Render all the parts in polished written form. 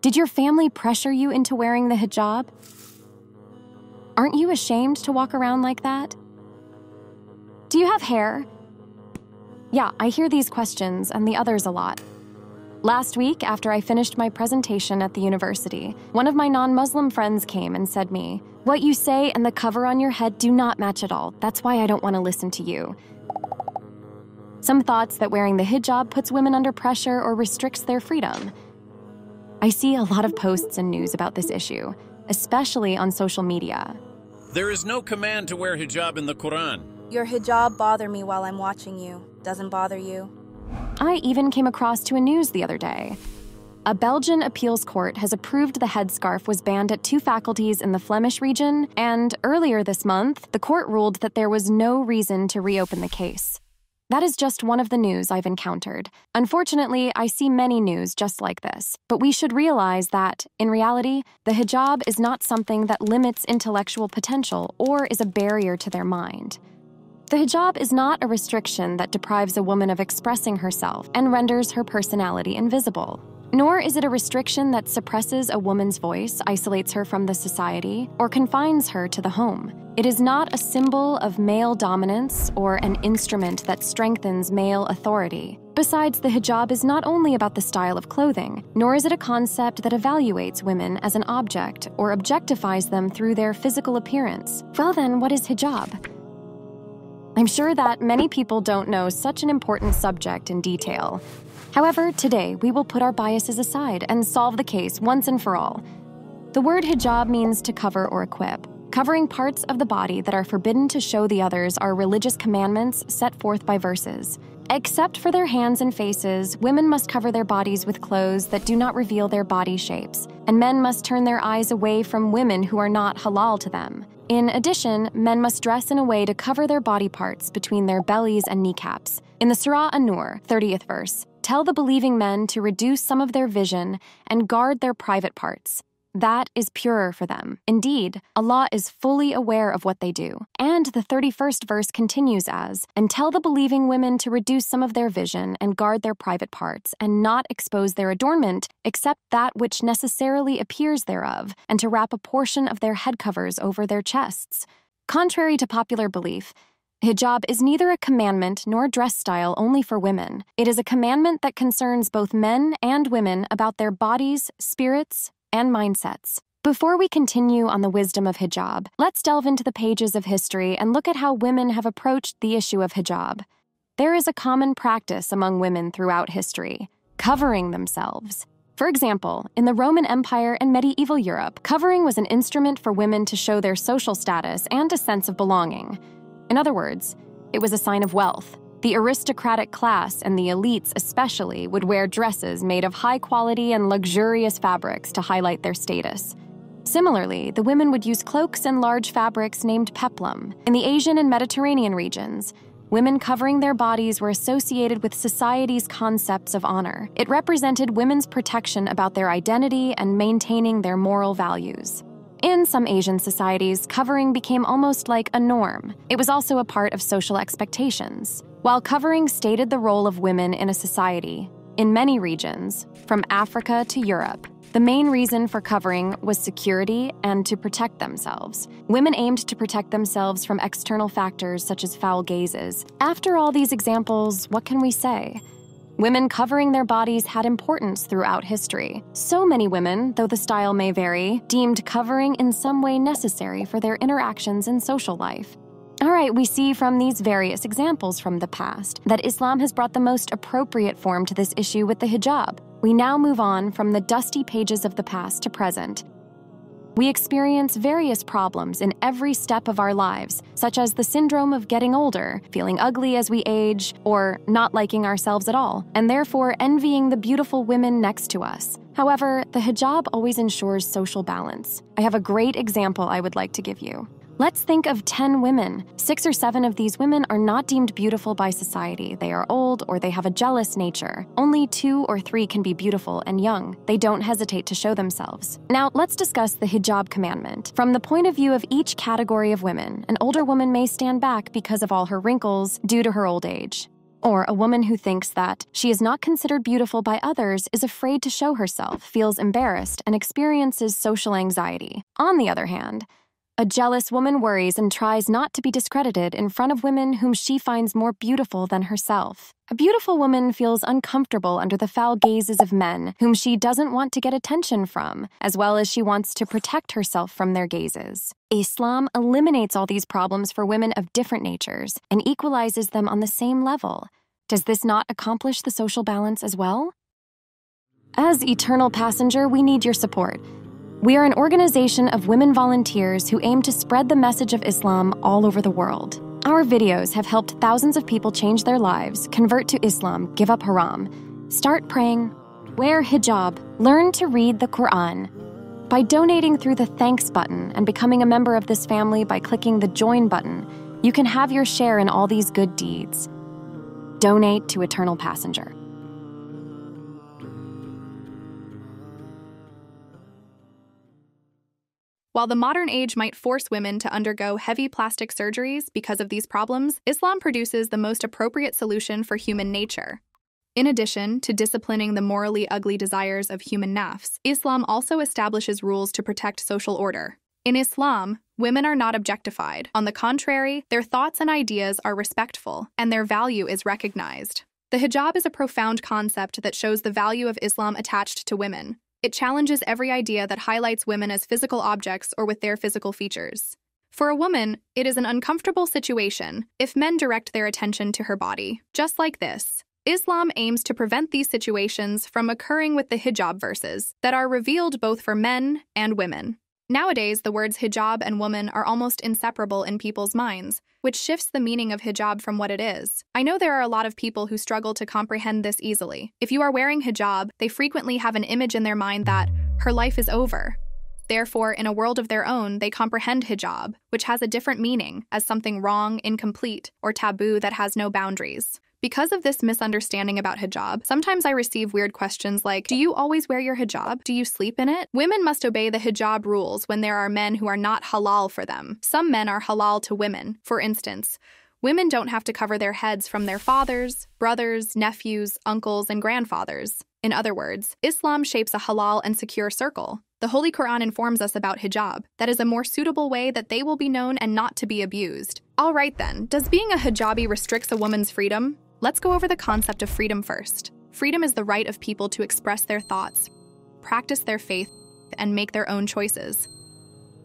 Did your family pressure you into wearing the hijab? Aren't you ashamed to walk around like that? Do you have hair? Yeah, I hear these questions and the others a lot. Last week, after I finished my presentation at the university, one of my non-Muslim friends came and said me, "What you say and the cover on your head do not match at all. That's why I don't want to listen to you." Some thoughts that wearing the hijab puts women under pressure or restricts their freedom. I see a lot of posts and news about this issue, especially on social media. There is no command to wear hijab in the Quran. Your hijab bother me while I'm watching you. Doesn't bother you? I even came across to a news the other day. A Belgian appeals court has approved the headscarf was banned at 2 faculties in the Flemish region, and earlier this month, the court ruled that there was no reason to reopen the case. That is just one of the news I've encountered. Unfortunately, I see many news just like this, but we should realize that, in reality, the hijab is not something that limits intellectual potential or is a barrier to their mind. The hijab is not a restriction that deprives a woman of expressing herself and renders her personality invisible. Nor is it a restriction that suppresses a woman's voice, isolates her from the society, or confines her to the home. It is not a symbol of male dominance or an instrument that strengthens male authority. Besides, the hijab is not only about the style of clothing, nor is it a concept that evaluates women as an object or objectifies them through their physical appearance. Well then, what is hijab? I'm sure that many people don't know such an important subject in detail. However, today we will put our biases aside and solve the case once and for all. The word hijab means to cover or equip. Covering parts of the body that are forbidden to show the others are religious commandments set forth by verses. Except for their hands and faces, women must cover their bodies with clothes that do not reveal their body shapes, and men must turn their eyes away from women who are not halal to them. In addition, men must dress in a way to cover their body parts between their bellies and kneecaps. In the Surah An-Nur, 30th verse, tell the believing men to reduce some of their vision and guard their private parts. That is purer for them. Indeed, Allah is fully aware of what they do. And the 31st verse continues as, and tell the believing women to reduce some of their vision and guard their private parts, and not expose their adornment, except that which necessarily appears thereof, and to wrap a portion of their head covers over their chests. Contrary to popular belief, hijab is neither a commandment nor dress style only for women. It is a commandment that concerns both men and women about their bodies, spirits, and mindsets. Before we continue on the wisdom of hijab, let's delve into the pages of history and look at how women have approached the issue of hijab. There is a common practice among women throughout history: covering themselves. For example, in the Roman Empire and medieval Europe, covering was an instrument for women to show their social status and a sense of belonging. In other words, it was a sign of wealth. The aristocratic class and the elites especially would wear dresses made of high quality and luxurious fabrics to highlight their status. Similarly, the women would use cloaks and large fabrics named peplum. In the Asian and Mediterranean regions, women covering their bodies were associated with society's concepts of honor. It represented women's protection about their identity and maintaining their moral values. In some Asian societies, covering became almost like a norm. It was also a part of social expectations. While covering stated the role of women in a society, in many regions, from Africa to Europe, the main reason for covering was security and to protect themselves. Women aimed to protect themselves from external factors such as foul gazes. After all these examples, what can we say? Women covering their bodies had importance throughout history. So many women, though the style may vary, deemed covering in some way necessary for their interactions in social life. All right, we see from these various examples from the past that Islam has brought the most appropriate form to this issue with the hijab. We now move on from the dusty pages of the past to present. We experience various problems in every step of our lives, such as the syndrome of getting older, feeling ugly as we age, or not liking ourselves at all, and therefore envying the beautiful women next to us. However, the hijab always ensures social balance. I have a great example I would like to give you. Let's think of 10 women. 6 or 7 of these women are not deemed beautiful by society. They are old or they have a jealous nature. Only 2 or 3 can be beautiful and young. They don't hesitate to show themselves. Now, let's discuss the hijab commandment. From the point of view of each category of women, an older woman may stand back because of all her wrinkles due to her old age. Or a woman who thinks that she is not considered beautiful by others is afraid to show herself, feels embarrassed, and experiences social anxiety. On the other hand, a jealous woman worries and tries not to be discredited in front of women whom she finds more beautiful than herself. A beautiful woman feels uncomfortable under the foul gazes of men whom she doesn't want to get attention from, as well as she wants to protect herself from their gazes. Islam eliminates all these problems for women of different natures and equalizes them on the same level. Does this not accomplish the social balance as well? As Eternal Passenger, we need your support. We are an organization of women volunteers who aim to spread the message of Islam all over the world. Our videos have helped thousands of people change their lives, convert to Islam, give up haram, start praying, wear hijab, learn to read the Quran. By donating through the thanks button and becoming a member of this family by clicking the join button, you can have your share in all these good deeds. Donate to Eternal Passenger. While the modern age might force women to undergo heavy plastic surgeries because of these problems, Islam produces the most appropriate solution for human nature. In addition to disciplining the morally ugly desires of human nafs, Islam also establishes rules to protect social order. In Islam, women are not objectified. On the contrary, their thoughts and ideas are respectful, and their value is recognized. The hijab is a profound concept that shows the value of Islam attached to women. It challenges every idea that highlights women as physical objects or with their physical features. For a woman, it is an uncomfortable situation if men direct their attention to her body. Just like this, Islam aims to prevent these situations from occurring with the hijab verses that are revealed both for men and women. Nowadays, the words hijab and woman are almost inseparable in people's minds, which shifts the meaning of hijab from what it is. I know there are a lot of people who struggle to comprehend this easily. If you are wearing hijab, they frequently have an image in their mind that her life is over. Therefore, in a world of their own, they comprehend hijab, which has a different meaning, as something wrong, incomplete, or taboo that has no boundaries. Because of this misunderstanding about hijab, sometimes I receive weird questions like, do you always wear your hijab? Do you sleep in it? Women must obey the hijab rules when there are men who are not halal for them. Some men are halal to women. For instance, women don't have to cover their heads from their fathers, brothers, nephews, uncles, and grandfathers. In other words, Islam shapes a halal and secure circle. The Holy Quran informs us about hijab. That is a more suitable way that they will be known and not to be abused. All right then, does being a hijabi restricts a woman's freedom? Let's go over the concept of freedom first. Freedom is the right of people to express their thoughts, practice their faith, and make their own choices.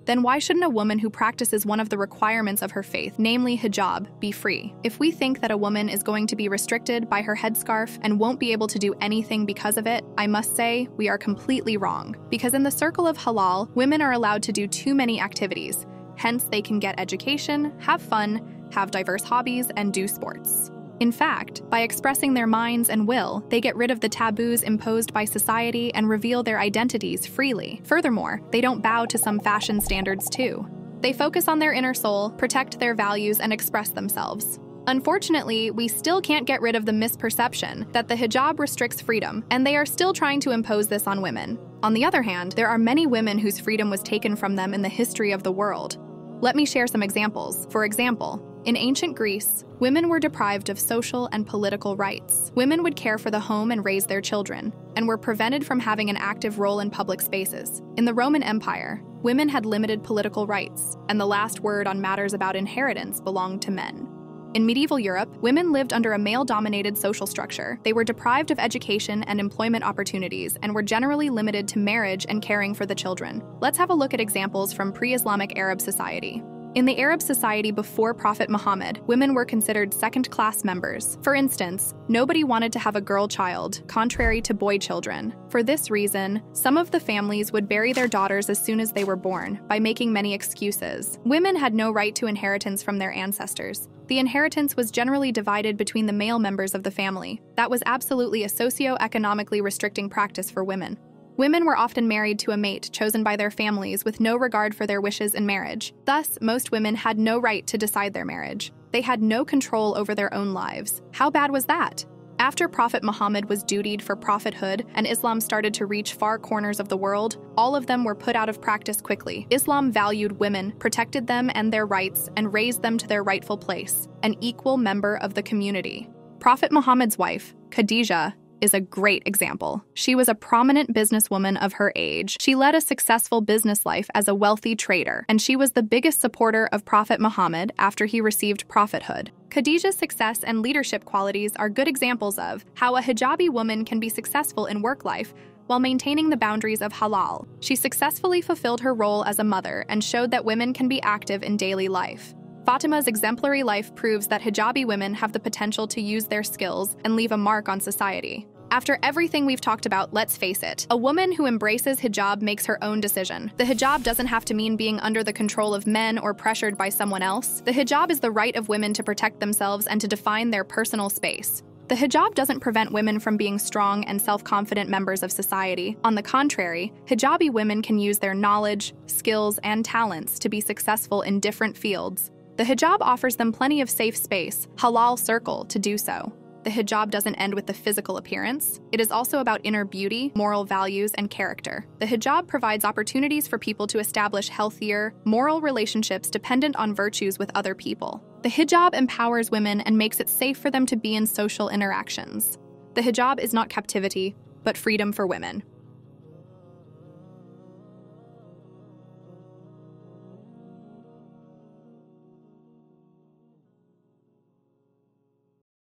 Then why shouldn't a woman who practices one of the requirements of her faith, namely hijab, be free? If we think that a woman is going to be restricted by her headscarf and won't be able to do anything because of it, I must say we are completely wrong. Because in the circle of halal, women are allowed to do too many activities. Hence, they can get education, have fun, have diverse hobbies, and do sports. In fact, by expressing their minds and will, they get rid of the taboos imposed by society and reveal their identities freely. Furthermore, they don't bow to some fashion standards too. They focus on their inner soul, protect their values, and express themselves. Unfortunately, we still can't get rid of the misperception that the hijab restricts freedom, and they are still trying to impose this on women. On the other hand, there are many women whose freedom was taken from them in the history of the world. Let me share some examples. For example, in ancient Greece, women were deprived of social and political rights. Women would care for the home and raise their children, and were prevented from having an active role in public spaces. In the Roman Empire, women had limited political rights, and the last word on matters about inheritance belonged to men. In medieval Europe, women lived under a male-dominated social structure. They were deprived of education and employment opportunities and were generally limited to marriage and caring for the children. Let's have a look at examples from pre-Islamic Arab society. In the Arab society before Prophet Muhammad, women were considered second-class members. For instance, nobody wanted to have a girl child, contrary to boy children. For this reason, some of the families would bury their daughters as soon as they were born, by making many excuses. Women had no right to inheritance from their ancestors. The inheritance was generally divided between the male members of the family. That was absolutely a socio-economically restricting practice for women. Women were often married to a mate chosen by their families with no regard for their wishes in marriage. Thus, most women had no right to decide their marriage. They had no control over their own lives. How bad was that? After Prophet Muhammad was dutied for prophethood and Islam started to reach far corners of the world, all of them were put out of practice quickly. Islam valued women, protected them and their rights, and raised them to their rightful place, an equal member of the community. Prophet Muhammad's wife, Khadijah, is a great example. She was a prominent businesswoman of her age. She led a successful business life as a wealthy trader, and she was the biggest supporter of Prophet Muhammad after he received prophethood. Khadijah's success and leadership qualities are good examples of how a hijabi woman can be successful in work life while maintaining the boundaries of halal. She successfully fulfilled her role as a mother and showed that women can be active in daily life. Fatima's exemplary life proves that hijabi women have the potential to use their skills and leave a mark on society. After everything we've talked about, let's face it, a woman who embraces hijab makes her own decision. The hijab doesn't have to mean being under the control of men or pressured by someone else. The hijab is the right of women to protect themselves and to define their personal space. The hijab doesn't prevent women from being strong and self-confident members of society. On the contrary, hijabi women can use their knowledge, skills, and talents to be successful in different fields. The hijab offers them plenty of safe space, halal circle, to do so. The hijab doesn't end with the physical appearance. It is also about inner beauty, moral values, and character. The hijab provides opportunities for people to establish healthier, moral relationships dependent on virtues with other people. The hijab empowers women and makes it safe for them to be in social interactions. The hijab is not captivity, but freedom for women.